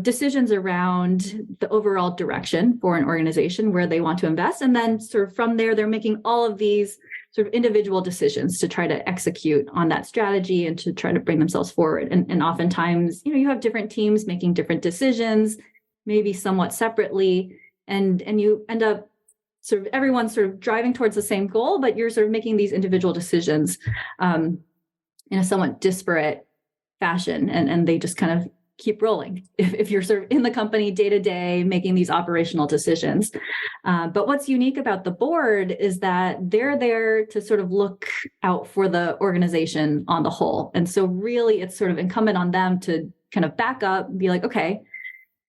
decisions around the overall direction for an organization where they want to invest. And then sort of from there, they're making all of these sort of individual decisions to try to execute on that strategy and to try to bring themselves forward. And oftentimes, you have different teams making different decisions, maybe somewhat separately, and you end up sort of everyone's sort of driving towards the same goal, but you're sort of making these individual decisions in a somewhat disparate fashion, and they just kind of keep rolling if you're sort of in the company day to day making these operational decisions. But what's unique about the board is that they're there to sort of look out for the organization on the whole. And so really it's sort of incumbent on them to kind of back up and be like, okay,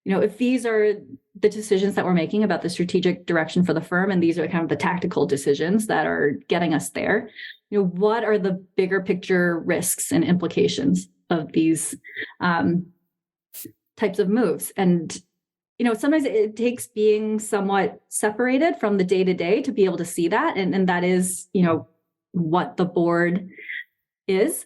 if these are the decisions that we're making about the strategic direction for the firm, and these are kind of the tactical decisions that are getting us there, what are the bigger picture risks and implications of these types of moves? And, sometimes it takes being somewhat separated from the day to day to be able to see that. And that is, what the board is.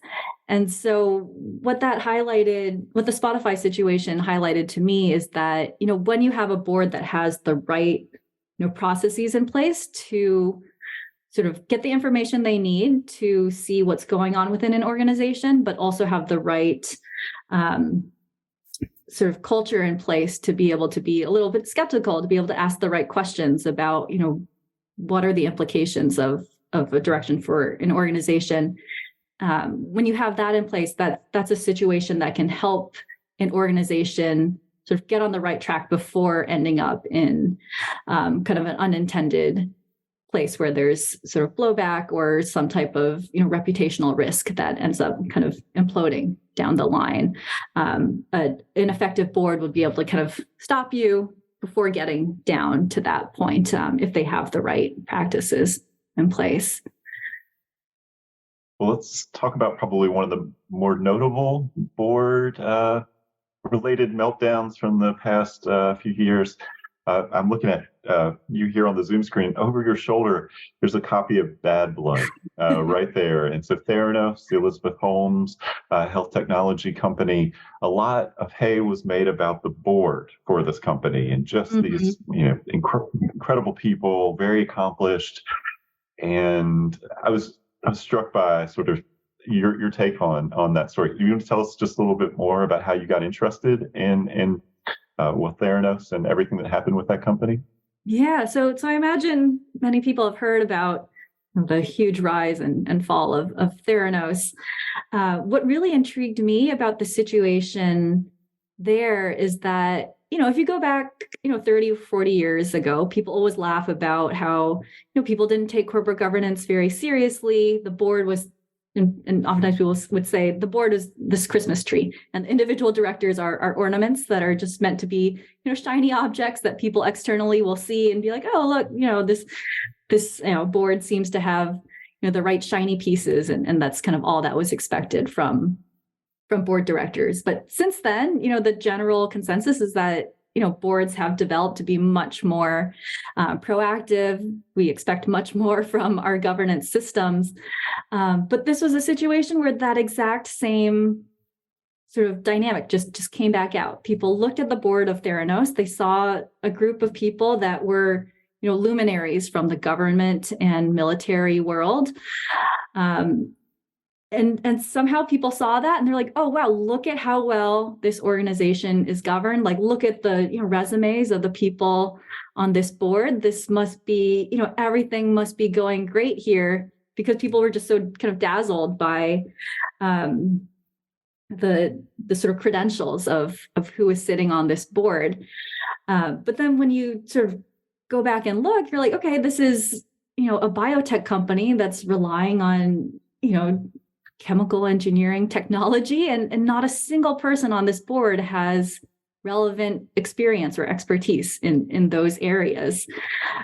And so what that highlighted, what the Spotify situation highlighted to me is that, when you have a board that has the right, processes in place to sort of get the information they need to see what's going on within an organization, but also have the right sort of culture in place to be able to be a little bit skeptical, to be able to ask the right questions about, what are the implications of a direction for an organization. When you have that in place, that's a situation that can help an organization sort of get on the right track before ending up in kind of an unintended place where there's sort of blowback or some type of reputational risk that ends up kind of imploding down the line. An effective board would be able to kind of stop you before getting down to that point if they have the right practices in place. Well, let's talk about probably one of the more notable board related meltdowns from the past few years. I'm looking at you here on the Zoom screen. Over your shoulder, there's a copy of Bad Blood right there. And so Theranos, the Elizabeth Holmes health technology company, a lot of hay was made about the board for this company and just these incredible people, very accomplished. And I was struck by sort of your take on that story. You want to tell us just a little bit more about how you got interested in Theranos and everything that happened with that company? Yeah, so I imagine many people have heard about the huge rise and fall of Theranos. What really intrigued me about the situation there is that, if you go back, 30 or 40 years ago, people always laugh about how, people didn't take corporate governance very seriously. The board was, and oftentimes people would say the board is this Christmas tree and individual directors are ornaments that are just meant to be, shiny objects that people externally will see and be like, oh, look, this board seems to have, the right shiny pieces. And that's kind of all that was expected from board directors. But since then, the general consensus is that, boards have developed to be much more proactive. We expect much more from our governance systems. But this was a situation where that exact same sort of dynamic just came back out. People looked at the board of Theranos. They saw a group of people that were, luminaries from the government and military world. And somehow people saw that and they're like, oh, wow, look at how well this organization is governed. Like, look at the resumes of the people on this board. This must be, everything must be going great here, because people were just so kind of dazzled by the sort of credentials of who is sitting on this board. But then when you sort of go back and look, you're like, okay, this is, a biotech company that's relying on, chemical engineering technology, and not a single person on this board has relevant experience or expertise in those areas.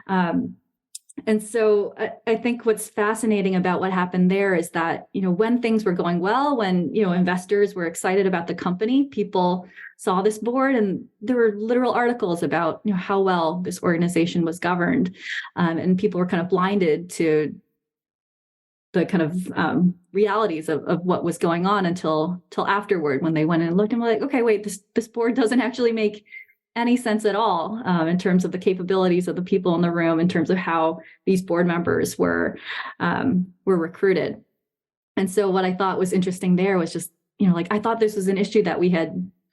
And so I think what's fascinating about what happened there is that, when things were going well, when, investors were excited about the company, people saw this board and there were literal articles about, how well this organization was governed. And people were kind of blinded to the kind of realities of what was going on until afterward, when they went and looked and were like, okay, wait, this board doesn't actually make any sense at all in terms of the capabilities of the people in the room, in terms of how these board members were recruited. And so what I thought was interesting there was just, I thought this was an issue that we had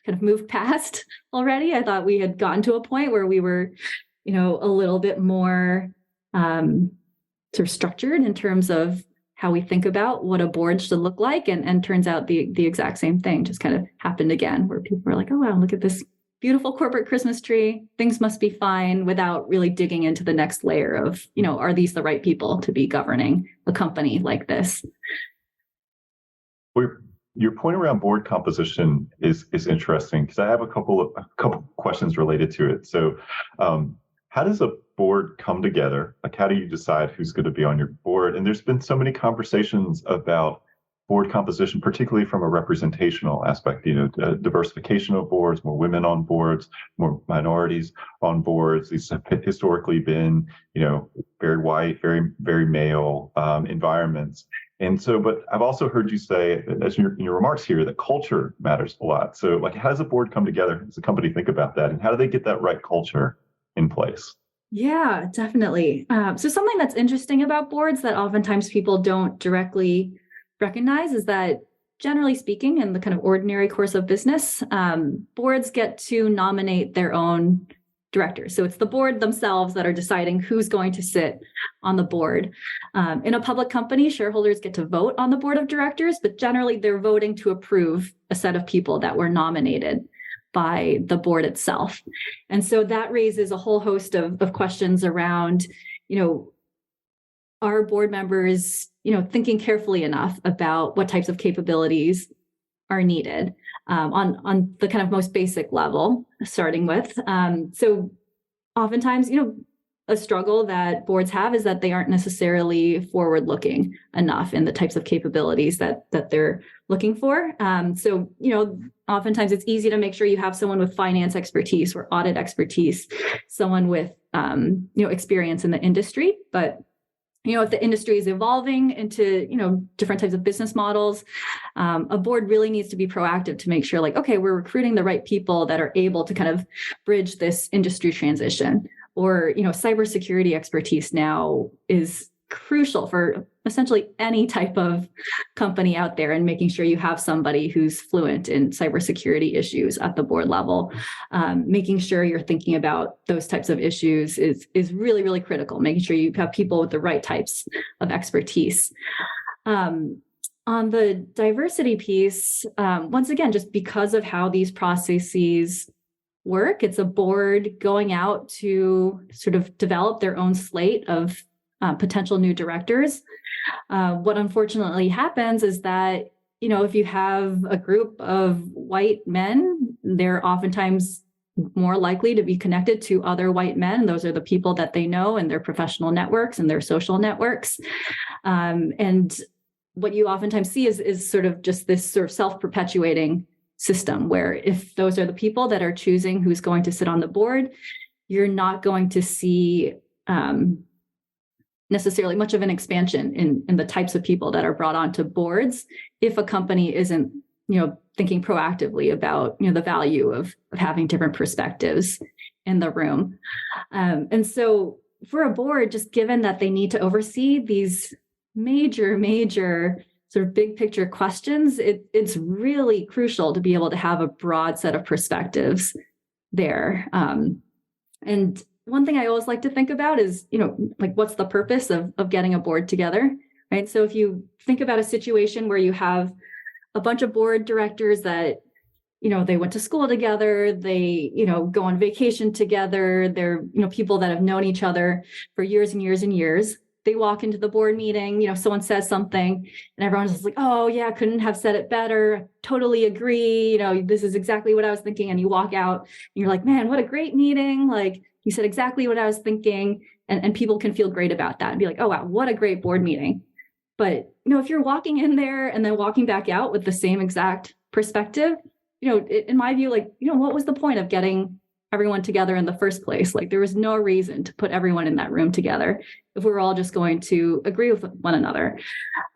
kind of moved past already. I thought we had gotten to a point where we were, a little bit more sort of structured in terms of how we think about what a board should look like. And turns out the exact same thing just kind of happened again, where people were like, oh, wow, look at this beautiful corporate Christmas tree. Things must be fine, without really digging into the next layer of, are these the right people to be governing a company like this? Your point around board composition is interesting, because I have a couple questions related to it. So how does a board come together? Like, how do you decide who's going to be on your board? And there's been so many conversations about board composition, particularly from a representational aspect, diversification of boards, more women on boards, more minorities on boards. These have historically been, very white, very, very male environments. And so, but I've also heard you say, as in your remarks here, that culture matters a lot. So, like, how does a board come together? How does a company think about that? And how do they get that right culture in place? Yeah, definitely. So something that's interesting about boards that oftentimes people don't directly recognize is that, generally speaking, in the kind of ordinary course of business, boards get to nominate their own directors. So it's the board themselves that are deciding who's going to sit on the board. In a public company, shareholders get to vote on the board of directors, but generally they're voting to approve a set of people that were nominated by the board itself. And so that raises a whole host of questions around, are board members, thinking carefully enough about what types of capabilities are needed on the kind of most basic level, starting with. So oftentimes, a struggle that boards have is that they aren't necessarily forward-looking enough in the types of capabilities that they're looking for. So, oftentimes it's easy to make sure you have someone with finance expertise or audit expertise, someone with, experience in the industry. But, if the industry is evolving into, different types of business models, a board really needs to be proactive to make sure, like, okay, we're recruiting the right people that are able to kind of bridge this industry transition. Or, cybersecurity expertise now is crucial for essentially any type of company out there, and making sure you have somebody who's fluent in cybersecurity issues at the board level. Making sure you're thinking about those types of issues is really, really critical. Making sure you have people with the right types of expertise. On the diversity piece, once again, just because of how these processes work, it's a board going out to sort of develop their own slate of potential new directors. What unfortunately happens is that, if you have a group of white men, they're oftentimes more likely to be connected to other white men. Those are the people that they know in their professional networks and their social networks. And what you oftentimes see is sort of just this sort of self-perpetuating system, where if those are the people that are choosing who's going to sit on the board, you're not going to see necessarily much of an expansion in the types of people that are brought onto boards if a company isn't, thinking proactively about, the value of having different perspectives in the room. And so for a board, just given that they need to oversee these major sort of big picture questions, it's really crucial to be able to have a broad set of perspectives there. And one thing I always like to think about is, like, what's the purpose of getting a board together, right? So if you think about a situation where you have a bunch of board directors that, they went to school together, they, go on vacation together, they're, people that have known each other for years and years and years. They walk into the board meeting, someone says something and everyone's just like, oh yeah, couldn't have said it better. Totally agree. This is exactly what I was thinking. And you walk out and you're like, man, what a great meeting. Like, you said exactly what I was thinking. And people can feel great about that and be like, oh wow, what a great board meeting. But, if you're walking in there and then walking back out with the same exact perspective, in my view, like, what was the point of getting everyone together in the first place? Like, there was no reason to put everyone in that room together if we were all just going to agree with one another.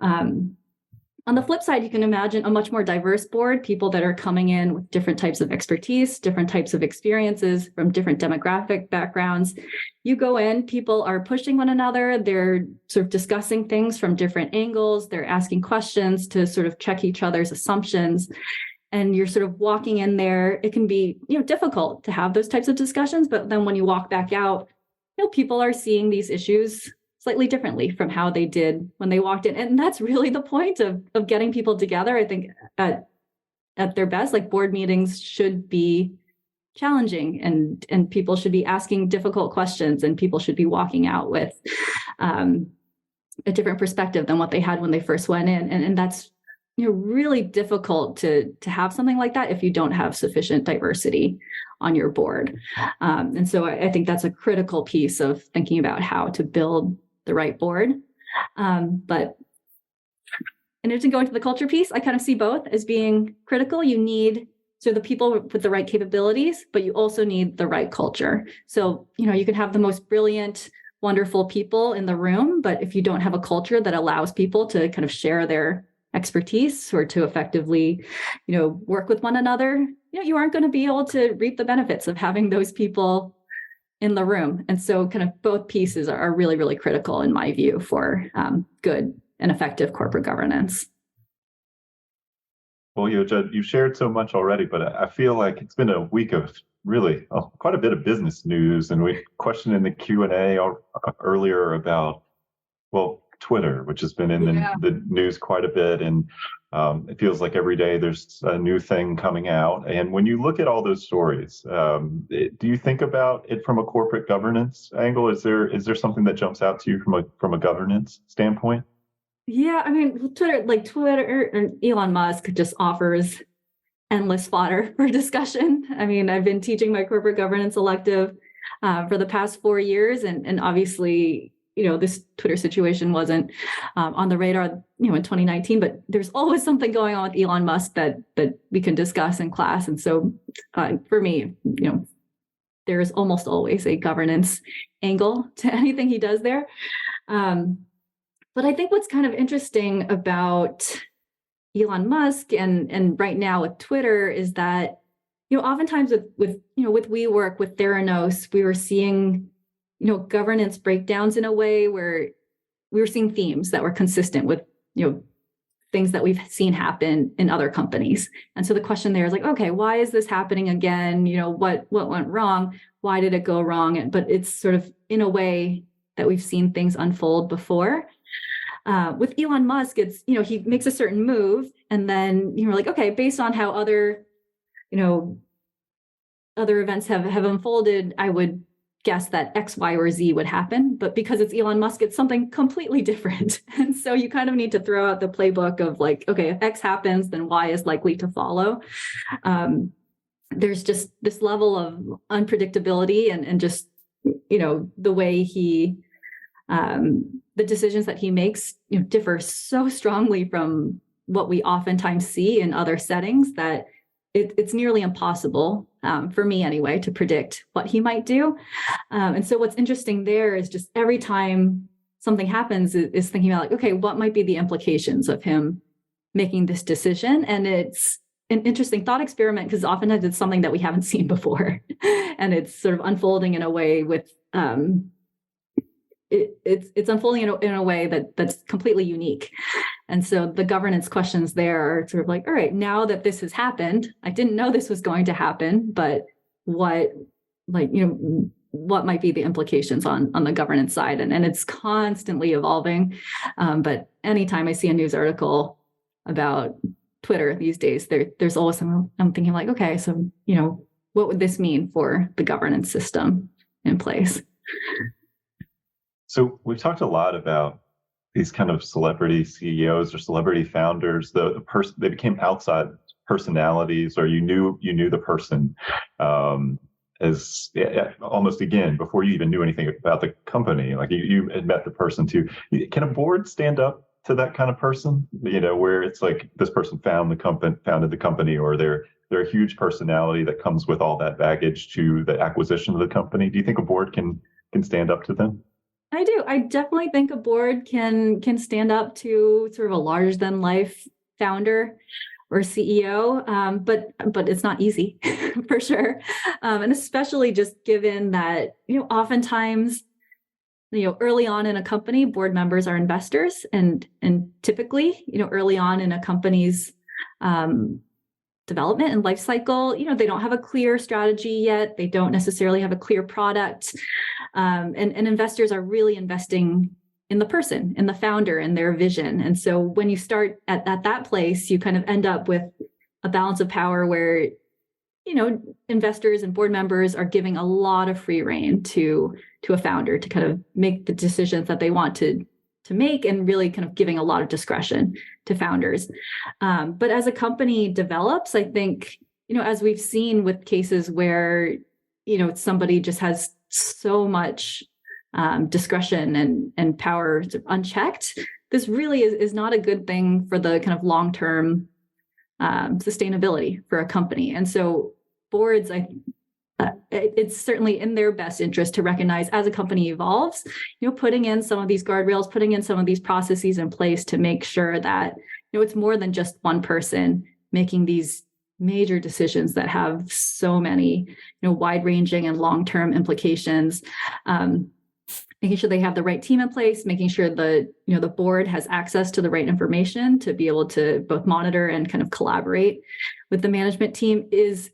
On the flip side, you can imagine a much more diverse board, people that are coming in with different types of expertise, different types of experiences from different demographic backgrounds. You go in, people are pushing one another. They're sort of discussing things from different angles. They're asking questions to sort of check each other's assumptions. And you're sort of walking in there. It can be, difficult to have those types of discussions, but then when you walk back out, people are seeing these issues slightly differently from how they did when they walked in. And that's really the point of getting people together. I think at their best, like, board meetings should be challenging and people should be asking difficult questions and people should be walking out with a different perspective than what they had when they first went in. And that's really difficult to have something like that if you don't have sufficient diversity on your board. And so I think that's a critical piece of thinking about how to build the right board. But in order to go into the culture piece, I kind of see both as being critical. You need the people with the right capabilities, but you also need the right culture. So, you can have the most brilliant, wonderful people in the room, but if you don't have a culture that allows people to kind of share their expertise or to effectively, work with one another, you aren't going to be able to reap the benefits of having those people in the room. And so kind of both pieces are really, really critical in my view for good and effective corporate governance. Well, Yo-Jud, you shared so much already, but I feel like it's been a week of really quite a bit of business news. And we questioned in the Q&A earlier about, Twitter, which has been in the news quite a bit. And it feels like every day there's a new thing coming out. And when you look at all those stories, do you think about it from a corporate governance angle? Is there something that jumps out to you from a governance standpoint? Yeah, I mean, Twitter and Elon Musk just offers endless fodder for discussion. I mean, I've been teaching my corporate governance elective for the past 4 years, and obviously, this Twitter situation wasn't on the radar, in 2019, but there's always something going on with Elon Musk that we can discuss in class. And so for me, there's almost always a governance angle to anything he does there. But I think what's kind of interesting about Elon Musk and right now with Twitter is that, oftentimes with WeWork, with Theranos, we were seeing governance breakdowns in a way where we were seeing themes that were consistent with, things that we've seen happen in other companies. And so the question there is like, okay, why is this happening again? What went wrong? Why did it go wrong? But it's sort of in a way that we've seen things unfold before. With Elon Musk, it's, he makes a certain move and then you're like, okay, based on how other events have unfolded, I would guess that X, Y, or Z would happen, but because it's Elon Musk, it's something completely different. And so you kind of need to throw out the playbook of like, okay, if X happens, then Y is likely to follow. There's just this level of unpredictability and just, the way he, the decisions that he makes, differ so strongly from what we oftentimes see in other settings that it's nearly impossible, for me anyway, to predict what he might do. And so what's interesting there is just every time something happens is thinking about like, okay, what might be the implications of him making this decision? And it's an interesting thought experiment because oftentimes it's something that we haven't seen before. And it's sort of unfolding in a way with it's unfolding in a way that's completely unique. And so the governance questions there are sort of like, all right, now that this has happened, I didn't know this was going to happen, but what might be the implications on the governance side? And it's constantly evolving. But anytime I see a news article about Twitter these days, there's always some, I'm thinking like, okay, so, what would this mean for the governance system in place? So we've talked a lot about these kind of celebrity CEOs or celebrity founders. The person, they became outside personalities, or you knew the person as almost again before you even knew anything about the company. Like you had met the person too. Can a board stand up to that kind of person? Where it's like this person founded the company, or they're a huge personality that comes with all that baggage to the acquisition of the company. Do you think a board can stand up to them? I do. I definitely think a board can stand up to sort of a larger than life founder or CEO, but it's not easy for sure, and especially just given that oftentimes early on in a company, board members are investors, and typically early on in a company's development and life cycle, they don't have a clear strategy yet. They don't necessarily have a clear product. And investors are really investing in the person, in the founder, and their vision. And so when you start at that place, you kind of end up with a balance of power where, investors and board members are giving a lot of free rein to a founder to kind of make the decisions that they want to make, and really kind of giving a lot of discretion to founders. But as a company develops, I think, as we've seen with cases where, somebody just has so much discretion and power unchecked, this really is not a good thing for the kind of long-term sustainability for a company. And so boards, it's certainly in their best interest to recognize as a company evolves, putting in some of these guardrails, putting in some of these processes in place to make sure that, it's more than just one person making these major decisions that have so many, wide-ranging and long-term implications. Making sure they have the right team in place, making sure the board has access to the right information to be able to both monitor and kind of collaborate with the management team is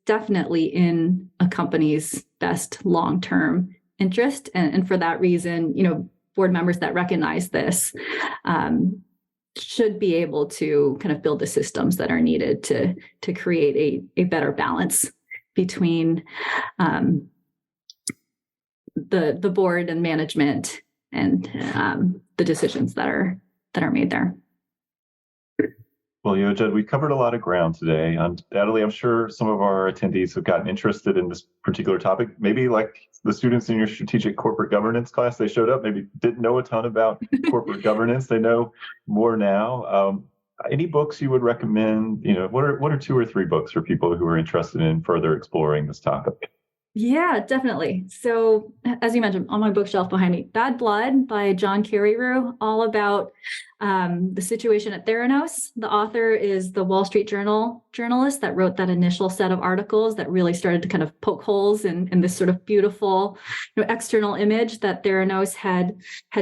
definitely in a company's best long-term interest. And for that reason, board members that recognize this should be able to kind of build the systems that are needed to create a better balance between the board and management and the decisions that are made there. Well, Yo-Jud, we covered a lot of ground today. Undoubtedly, I'm sure some of our attendees have gotten interested in this particular topic. Maybe like the students in your strategic corporate governance class, they showed up, maybe didn't know a ton about corporate governance. They know more now. Any books you would recommend? What are 2 or 3 books for people who are interested in further exploring this topic? Yeah, definitely. So as you mentioned, on my bookshelf behind me, Bad Blood by John Carreyrou, all about the situation at Theranos. The author is the Wall Street Journal journalist that wrote that initial set of articles that really started to kind of poke holes in this sort of beautiful, external image that Theranos had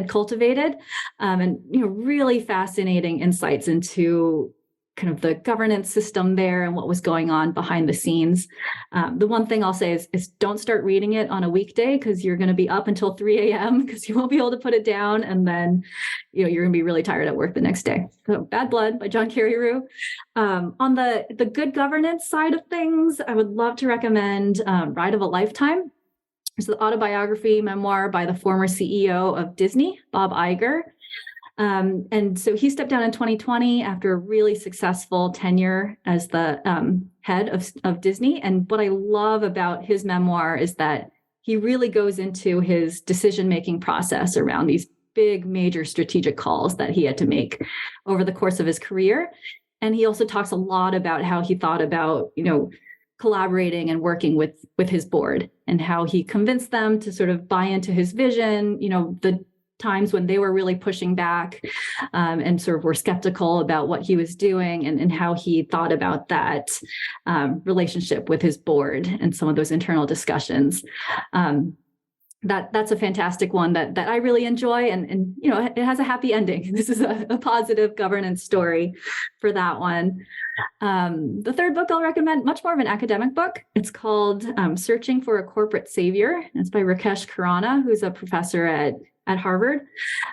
cultivated, and really fascinating insights into kind of the governance system there and what was going on behind the scenes. The one thing I'll say is don't start reading it on a weekday, because you're going to be up until 3 a.m. because you won't be able to put it down. And then, you're going to be really tired at work the next day. So Bad Blood by John Carreyrou. On the good governance side of things, I would love to recommend Ride of a Lifetime. It's the autobiography memoir by the former CEO of Disney, Bob Iger. And so he stepped down in 2020 after a really successful tenure as the head of Disney. And what I love about his memoir is that he really goes into his decision-making process around these big, major strategic calls that he had to make over the course of his career. And he also talks a lot about how he thought about, collaborating and working with his board, and how he convinced them to sort of buy into his vision, the times when they were really pushing back and sort of were skeptical about what he was doing, and how he thought about that relationship with his board and some of those internal discussions. that's a fantastic one that I really enjoy, and it has a happy ending. This is a positive governance story for that one. The third book I'll recommend, much more of an academic book. It's called Searching for a Corporate Savior. It's by Rakesh Khurana, who's a professor at Harvard,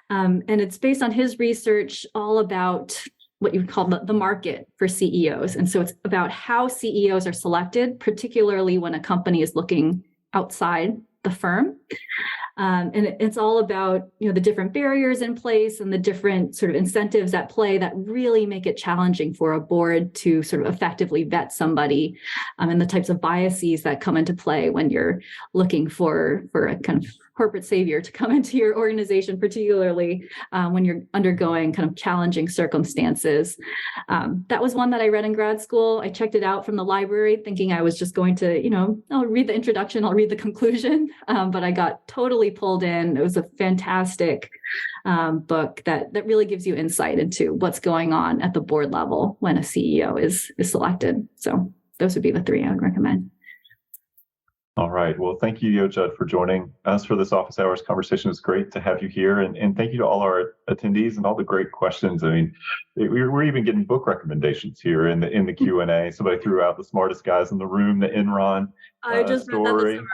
and it's based on his research all about what you would call the market for CEOs. And so it's about how CEOs are selected, particularly when a company is looking outside the firm. And it's all about, the different barriers in place and the different sort of incentives at play that really make it challenging for a board to sort of effectively vet somebody, and the types of biases that come into play when you're looking for a kind of corporate savior to come into your organization, particularly when you're undergoing kind of challenging circumstances. That was one that I read in grad school. I checked it out from the library thinking I was just going to, I'll read the introduction, I'll read the conclusion, but I got totally pulled in. It was a fantastic book that really gives you insight into what's going on at the board level when a CEO is selected. So those would be the three I would recommend. All right. Well, thank you, Yo-Jud, for joining us for this office hours conversation. It's great to have you here. And thank you to all our attendees and all the great questions. I mean, we're even getting book recommendations here in the Q&A. Somebody threw out The Smartest Guys in the Room, the Enron I just story. read that this summer.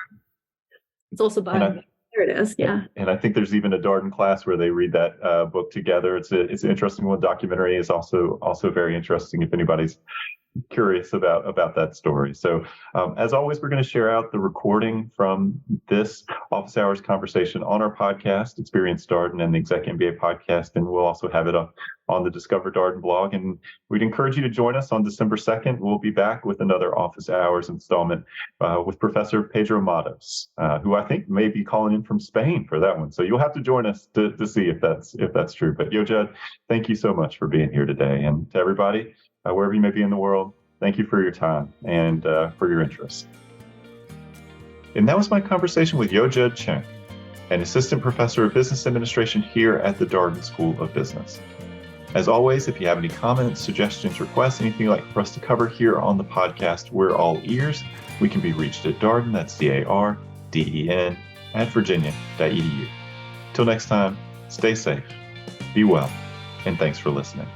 It's also by, there it is. Yeah. And I think there's even a Darden class where they read that book together. It's an interesting one. Documentary is also very interesting if anybody's curious about that story. So as always, we're going to share out the recording from this office hours conversation on our podcast, Experience Darden, and the ExecMBA podcast, and we'll also have it up on the Discover Darden blog. And we'd encourage you to join us on December 2nd. We'll be back with another office hours installment with Professor Pedro Matos, who I think may be calling in from Spain for that one. So you'll have to join us to see if that's true. But Yo-Jud, thank you so much for being here today. And to everybody, wherever you may be in the world, thank you for your time and for your interest. And that was my conversation with Yo-Jud Cheng, an assistant professor of business administration here at the Darden School of Business. As always, if you have any comments, suggestions, requests, anything you'd like for us to cover here on the podcast, we're all ears. We can be reached at Darden, that's DARDEN, @virginia.edu. Till next time, stay safe, be well, and thanks for listening.